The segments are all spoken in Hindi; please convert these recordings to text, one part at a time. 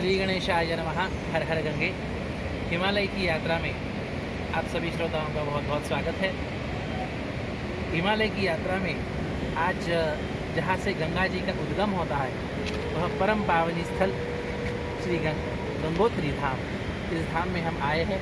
श्री गणेशाय नमः। हर हर गंगे। हिमालय की यात्रा में आप सभी श्रोताओं का बहुत बहुत स्वागत है। हिमालय की यात्रा में आज जहाँ से गंगा जी का उद्गम होता है वह परम पावनी स्थल श्री गंगोत्री धाम, इस धाम में हम आए हैं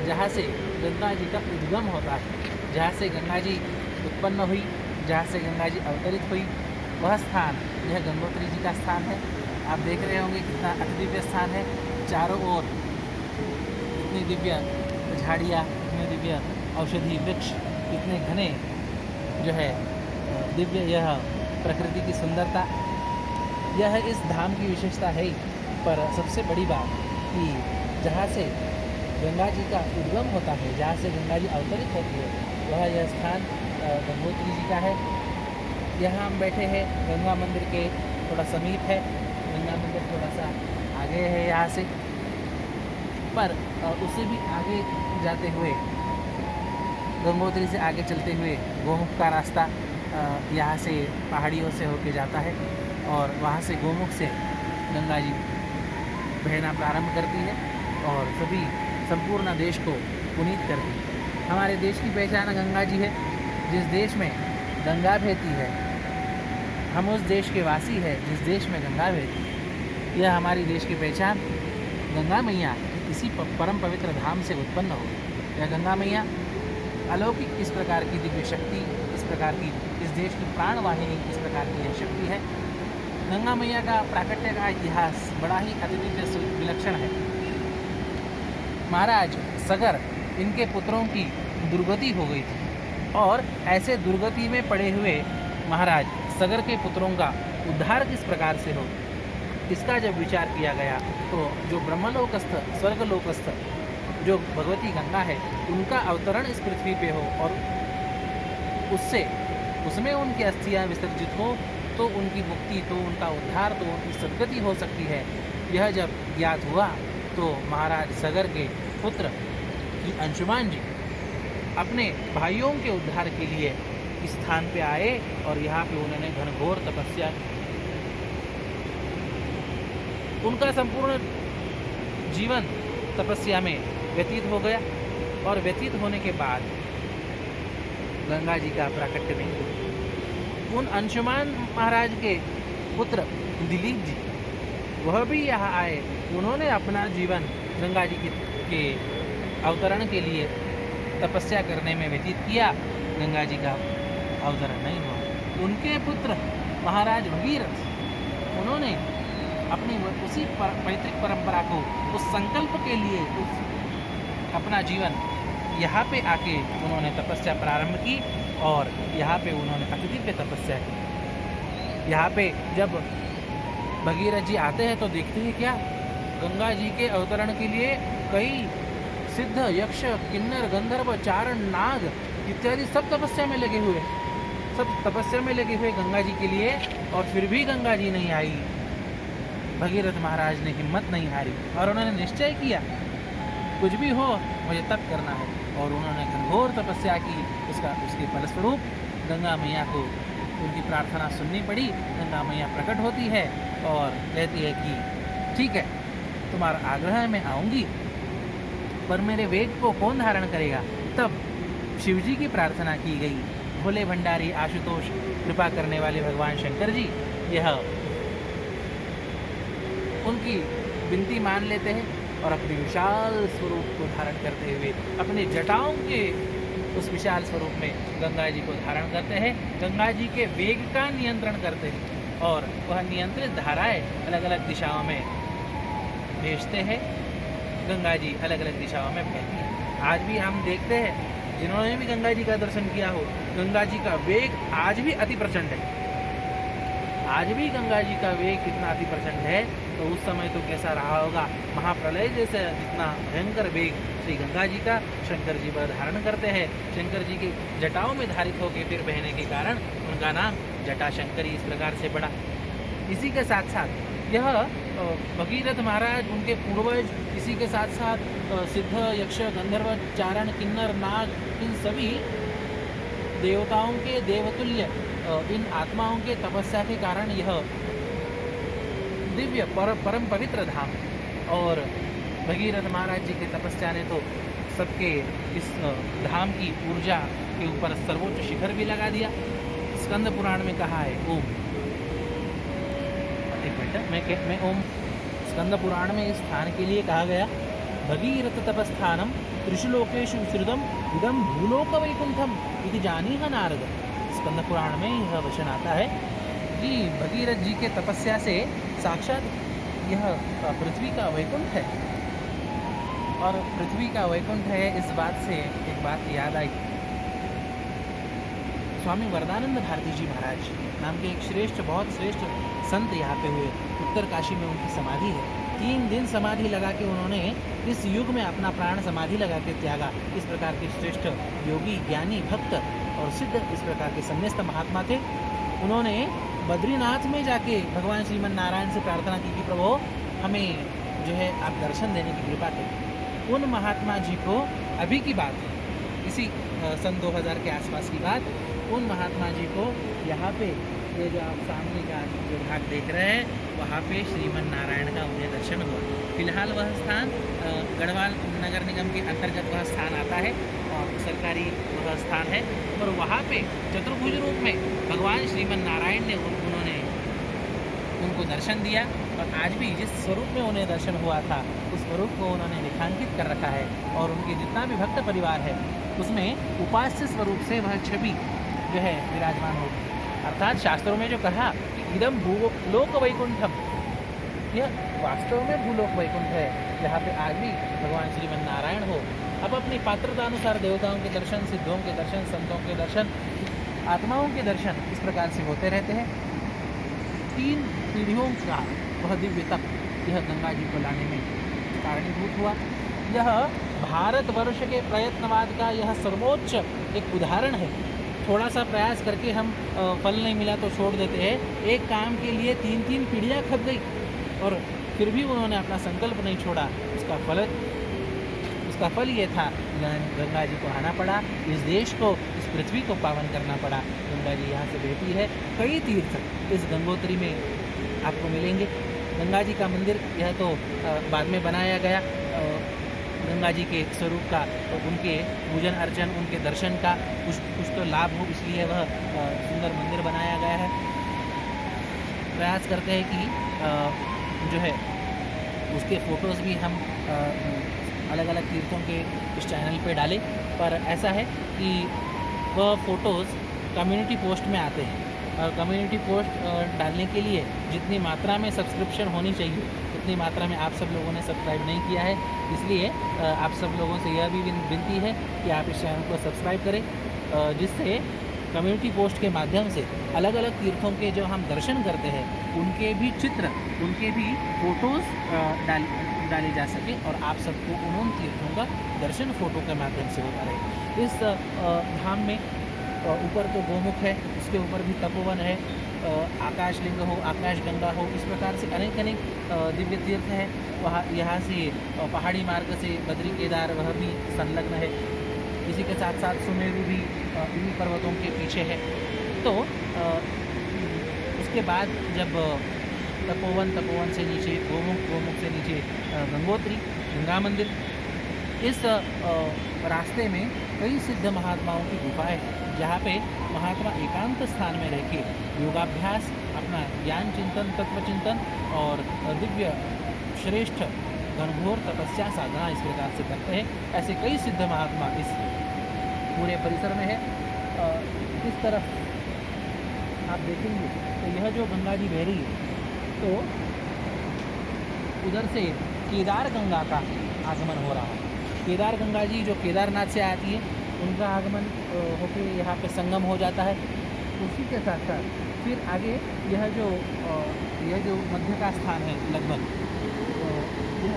जहाँ से गंगा जी का उद्गम होता है, जहाँ से गंगा जी उत्पन्न हुई, जहाँ से गंगा जी अवतरित हुई, वह स्थान यह गंगोत्री जी का स्थान है। आप देख रहे होंगे कितना अति दिव्य स्थान है। चारों ओर इतनी दिव्य झाड़ियाँ, इतने दिव्य औषधि वृक्ष, इतने घने जो है दिव्य यह प्रकृति की सुंदरता, यह इस धाम की विशेषता है। पर सबसे बड़ी बात कि जहाँ से गंगा जी का उद्गम होता है, जहाँ से गंगा जी अवतरित होती है, वह यह स्थान गंगोत्री जी का है। यहाँ हम बैठे हैं गंगा मंदिर के थोड़ा समीप है। गंगा मंदिर थोड़ा सा आगे है यहाँ से, पर उससे भी आगे जाते हुए गंगोत्री से आगे चलते हुए गोमुख का रास्ता यहाँ से पहाड़ियों से होके जाता है और वहाँ से गोमुख से गंगा जी बहना प्रारंभ करती है और सभी संपूर्ण देश को पुनीत करती है। हमारे देश की पहचान गंगा जी है। जिस देश में गंगा बहती है, हम उस देश के वासी हैं जिस देश में गंगा बहती है। यह हमारी देश की पहचान गंगा मैया इसी परम पवित्र धाम से उत्पन्न हो। यह गंगा मैया अलौकिक इस प्रकार की दिव्य शक्ति, इस प्रकार की इस देश की प्राण वाहिनी, इस प्रकार की यह शक्ति है। गंगा मैया का प्राकट्य का इतिहास बड़ा ही अद्वितीय विलक्षण है। महाराज सगर इनके पुत्रों की दुर्गति हो गई थी और ऐसे दुर्गति में पड़े हुए महाराज सगर के पुत्रों का उद्धार किस प्रकार से हो, इसका जब विचार किया गया तो जो ब्रह्मलोकस्थ, स्वर्गलोकस्थ जो भगवती गंगा है, उनका अवतरण इस पृथ्वी पे हो और उसमें उनकी अस्थियां विसर्जित हो तो उनकी मुक्ति, तो उनका उद्धार, तो उनकी सद्गति हो सकती है। यह जब ज्ञात हुआ तो महाराज सगर के पुत्र अंशुमान जी अपने भाइयों के उद्धार के लिए इस स्थान पे आए और यहाँ पे उन्होंने घनघोर तपस्या की। उनका संपूर्ण जीवन तपस्या में व्यतीत हो गया और व्यतीत होने के बाद गंगा जी का प्राकट्य नहीं हुआ। उन अंशुमान महाराज के पुत्र दिलीप जी वह भी यहाँ आए। उन्होंने अपना जीवन गंगा जी के अवतरण के लिए तपस्या करने में व्यतीत किया। गंगा जी का अवतरण नहीं हुआ। उनके पुत्र महाराज भगीरथ, उन्होंने अपनी उसी पैतृक परंपरा को, उस संकल्प के लिए अपना जीवन यहाँ पे आके उन्होंने तपस्या प्रारंभ की और यहाँ पे उन्होंने अति दिव्य तपस्या की। यहाँ पे जब भगीरथ जी आते हैं तो देखते हैं क्या, गंगा जी के अवतरण के लिए कई सिद्ध, यक्ष, किन्नर, गंधर्व, चारण, नाग इत्यादि सब तपस्या में लगे हुए, सब तपस्या में लगे हुए गंगा जी के लिए, और फिर भी गंगा जी नहीं आई। भगीरथ महाराज ने हिम्मत नहीं हारी और उन्होंने निश्चय किया कुछ भी हो मुझे तप करना है, और उन्होंने घनघोर तपस्या की। उसके फलस्वरूप गंगा मैया को उनकी प्रार्थना सुननी पड़ी। गंगा मैया प्रकट होती है और कहती है कि ठीक है, तुम्हारा आग्रह मैं आऊँगी, पर मेरे वेग को कौन धारण करेगा। तब शिवजी की प्रार्थना की गई। भोले भंडारी आशुतोष, कृपा करने वाले भगवान शंकर जी यह उनकी विनती मान लेते हैं और अपने विशाल स्वरूप को धारण करते हुए अपने जटाओं के उस विशाल स्वरूप में गंगा जी को धारण करते हैं। गंगा जी के वेग का नियंत्रण करते हैं और वह नियंत्रित धाराएं अलग अलग दिशाओं में भेजते हैं। गंगा जी अलग अलग दिशाओं में बहती है। आज भी हम देखते हैं, जिन्होंने भी गंगा जी का दर्शन किया हो, गंगा जी का वेग आज भी अति प्रचंड है। आज भी गंगा जी का वेग कितना अति प्रचंड है, तो उस समय तो कैसा रहा होगा। महाप्रलय जैसे जितना भयंकर वेग श्री गंगा जी का शंकर जी पर धारण करते हैं। शंकर जी की जटाओं में धारित होकर फिर बहने के कारण उनका नाम जटाशंकरी इस प्रकार से पड़ा। इसी के साथ साथ यह भगीरथ महाराज, उनके पूर्वज, इसी के साथ साथ सिद्ध, यक्ष, गंधर्व, चारण, किन्नर, नाग, इन सभी देवताओं के देवतुल्य इन आत्माओं के तपस्या के कारण यह दिव्य परम पवित्र धाम। और भगीरथ महाराज जी के तपस्या ने तो सबके इस धाम की ऊर्जा के ऊपर सर्वोच्च शिखर भी लगा दिया। स्कंद पुराण में कहा है ओम, एक मिनट मैं ओम, स्कंद पुराण में इस स्थान के लिए कहा गया भगीरथ तपस्थानम त्रिशुलोकेषु विसृतम इदम भूलोक वैकुंठम इति जानीह नारद। स्कंद पुराण में यह वचन आता है कि भगीरथ जी के तपस्या से साक्षात यह पृथ्वी का वैकुंठ है। और पृथ्वी का वैकुंठ है, इस बात से एक बात याद आई। स्वामी वरदानंद भारती जी महाराज नाम के एक बहुत श्रेष्ठ संत यहाँ पे हुए। उत्तर काशी में उनकी समाधि है। 3 दिन समाधि लगा के उन्होंने इस युग में अपना प्राण समाधि लगा के त्यागा। इस प्रकार के श्रेष्ठ योगी, ज्ञानी, भक्त और सिद्ध इस प्रकार के संन्यास्त महात्मा थे। उन्होंने बद्रीनाथ में जाके भगवान श्रीमन नारायण से प्रार्थना की कि प्रभु हमें जो है आप दर्शन देने की कृपा करें। उन महात्मा जी को, अभी की बात है, इसी सन 2000 के आसपास की बात, उन महात्मा जी को यहाँ पे ये जो आप सामने का जो भाग देख रहे हैं वहाँ पे श्रीमन नारायण का उन्हें दर्शन हुआ। फिलहाल वह स्थान गढ़वाल नगर निगम के अंतर्गत वह स्थान आता है और सरकारी वह स्थान है। और वहाँ पे चतुर्भुज रूप में भगवान श्रीमन नारायण ने उन्होंने उनको दर्शन दिया। और आज भी जिस स्वरूप में उन्हें दर्शन हुआ था उस स्वरूप को उन्होंने रेखांकित कर रखा है। और उनके जितना भी भक्त परिवार है उसमें उपास्य स्वरूप से वह छवि जो है विराजमान होगी। अर्थात शास्त्रों में जो कहा कि इदम भूलोक वैकुंठम, यह वास्तव में भूलोक वैकुंठ है, जहाँ पे आज भी भगवान श्रीमन नारायण हो। अब अपनी पात्रता अनुसार देवताओं के दर्शन, सिद्धों के दर्शन, संतों के दर्शन, आत्माओं के दर्शन इस प्रकार से होते रहते हैं। 3 पीढ़ियों का वह दिव्य तप यह गंगा जी को लाने में कारणीभूत हुआ। यह भारतवर्ष के प्रयत्नवाद का यह सर्वोच्च एक उदाहरण है। थोड़ा सा प्रयास करके हम फल नहीं मिला तो छोड़ देते हैं। एक काम के लिए 3 पीढ़ियाँ खप गई और फिर भी उन्होंने अपना संकल्प नहीं छोड़ा। उसका फल ये था, गंगा जी को आना पड़ा, इस देश को, इस पृथ्वी को पावन करना पड़ा। गंगा जी यहाँ से बहती है। कई तीर्थ इस गंगोत्री में आपको मिलेंगे। गंगा जी का मंदिर यह तो बाद में बनाया गया। गंगा जी के स्वरूप का, उनके पूजन अर्चन, उनके दर्शन का कुछ तो लाभ हो, इसलिए वह सुंदर मंदिर बनाया गया है। प्रयास करते हैं कि जो है उसके फ़ोटोज़ भी हम अलग अलग तीर्थों के इस चैनल पे डालें। पर ऐसा है कि वह फ़ोटोज़ कम्युनिटी पोस्ट में आते हैं और कम्युनिटी पोस्ट डालने के लिए जितनी मात्रा में सब्सक्रिप्शन होनी चाहिए उतनी मात्रा में आप सब लोगों ने सब्सक्राइब नहीं किया है। इसलिए आप सब लोगों से यह भी विनती है कि आप इस चैनल को सब्सक्राइब करें, जिससे कम्युनिटी पोस्ट के माध्यम से अलग अलग तीर्थों के जो हम दर्शन करते हैं उनके भी चित्र, उनके भी फ़ोटोज़ डाले जा सके और आप सबको उन तीर्थों का दर्शन फ़ोटो के माध्यम से होता रहे। इस धाम में ऊपर तो गोमुख है, उसके ऊपर भी तपोवन है, आकाश लिंग हो, आकाश गंगा हो, इस प्रकार से अनेक दिव्य तीर्थ हैं। वहाँ यहाँ से पहाड़ी मार्ग से बद्री केदार वह भी संलग्न है। इसी के साथ साथ सुमेरु भी इन्हीं पर्वतों के पीछे है। तो उसके बाद जब तपोवन से नीचे गोमुख से नीचे गंगोत्री, गंगा मंदिर, इस रास्ते में कई सिद्ध महात्माओं की गुफाएं हैं, जहाँ पे महात्मा एकांत स्थान में रह के योगाभ्यास, अपना ज्ञान चिंतन, तत्व चिंतन और दिव्य श्रेष्ठ घनघोर तपस्या साधना इस प्रकार से करते हैं। ऐसे कई सिद्ध महात्मा इस पूरे परिसर में है। इस तरफ आप देखेंगे तो यह जो गंगा जी बह रही है, तो उधर से केदार गंगा का आगमन हो रहा है। केदार गंगा जी जो केदारनाथ से आती है, उनका आगमन होकर यहाँ पे संगम हो जाता है। उसी के साथ साथ फिर आगे यह जो मध्य का स्थान है, लगभग यह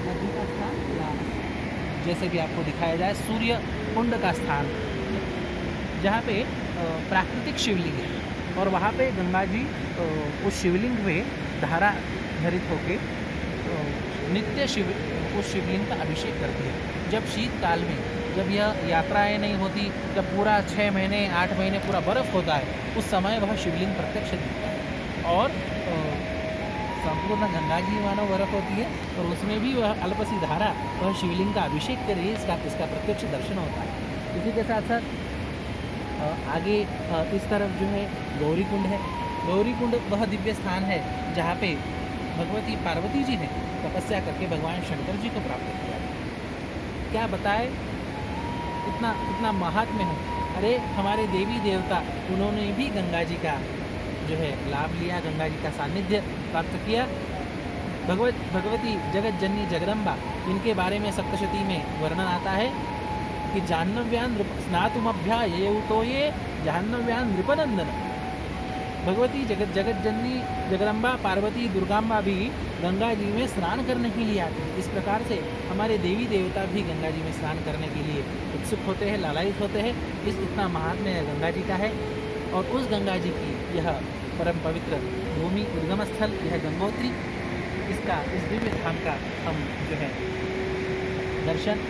मध्य का स्थान, या जैसे भी आपको दिखाया जाए सूर्य कुंड का स्थान, जहाँ पे प्राकृतिक शिवलिंग है और वहाँ पे गंगा जी उस शिवलिंग में धारा धरित होके नित्य उस शिवलिंग का अभिषेक करती है। जब शीतकाल में, जब यह यात्राएं नहीं होती, जब पूरा 6 महीने 8 महीने पूरा बर्फ़ होता है, उस समय वह शिवलिंग प्रत्यक्ष दिखता है। और संपूर्ण गंगा जी मानो बर्फ होती है, और उसमें भी वह अल्प सी धारा वह शिवलिंग का अभिषेक करे, इसका प्रत्यक्ष दर्शन होता है। इसी के साथ साथ आगे इस तरफ जो है गौरी कुंड है। गौरी कुंड वह दिव्य स्थान है जहाँ पे भगवती पार्वती जी ने तपस्या करके भगवान शंकर जी को प्राप्त किया। क्या बताए, इतना महात्म्य है। अरे हमारे देवी देवता उन्होंने भी गंगा जी का जो है लाभ लिया, गंगा जी का सानिध्य प्राप्त किया। भगवती जगत जननी जगदम्बा, इनके बारे में सप्तशती में वर्णन आता है कि जाह्नव्यान स्नातुमभ्यायतो ये जाह्नव्यान नृपनंदन। भगवती जगत जननी जगदम्बा पार्वती दुर्गाम्बा भी गंगा जी में स्नान करने के लिए आती है। इस प्रकार से हमारे देवी देवता भी गंगा जी में स्नान करने के लिए उत्सुक होते हैं, लालायित होते हैं। इतना महात्म्य गंगा जी का है। और उस गंगा जी की यह परम पवित्र भूमि, उद्गम स्थल, यह गंगोत्री, इस दिव्य धाम का हम जो है दर्शन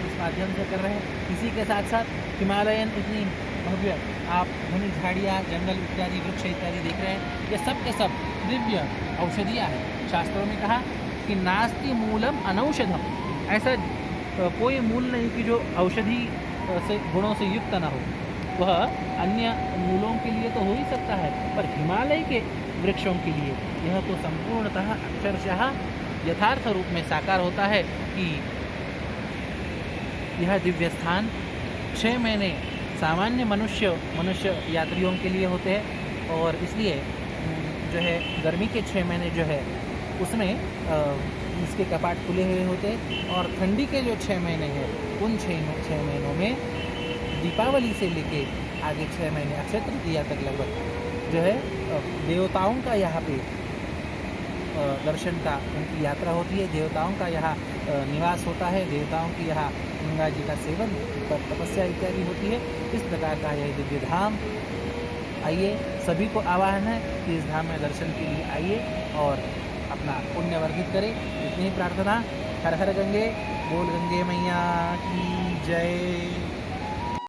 इस माध्यम से कर रहे हैं। इसी के साथ साथ हिमालयन इतनी भव्य आप घनी झाड़ियाँ, जंगल इत्यादि, वृक्ष इत्यादि देख रहे हैं, ये सब के सब दिव्य औषधियाँ हैं। शास्त्रों में कहा कि नास्ति मूलम अनौषधम, ऐसा कोई मूल नहीं कि जो औषधि से गुणों से युक्त न हो। वह अन्य मूलों के लिए तो हो ही सकता है, पर हिमालय के वृक्षों के लिए यह तो संपूर्णतः अक्षरशः यथार्थ रूप में साकार होता है कि यह दिव्य स्थान 6 महीने सामान्य मनुष्य यात्रियों के लिए होते हैं, और इसलिए जो है गर्मी के 6 महीने जो है उसमें इसके कपाट खुले हुए होते हैं, और ठंडी के जो 6 महीने हैं उन 6 महीनों में दीपावली से लेके आगे 6 महीने अक्षय तृतीया तक लगभग जो है देवताओं का यहाँ पे दर्शन का उनकी यात्रा होती है। देवताओं का यहाँ निवास होता है, देवताओं की यहाँ गंगा जी का सेवन, तपस्या इत्यादि होती है। इस प्रकार का यह दिव्य धाम, आइए सभी को आह्वान है कि इस धाम में दर्शन के लिए आइए और अपना पुण्य वर्धित करें। इतनी ही प्रार्थना। हर हर गंगे, बोल गंगे मैया की जय।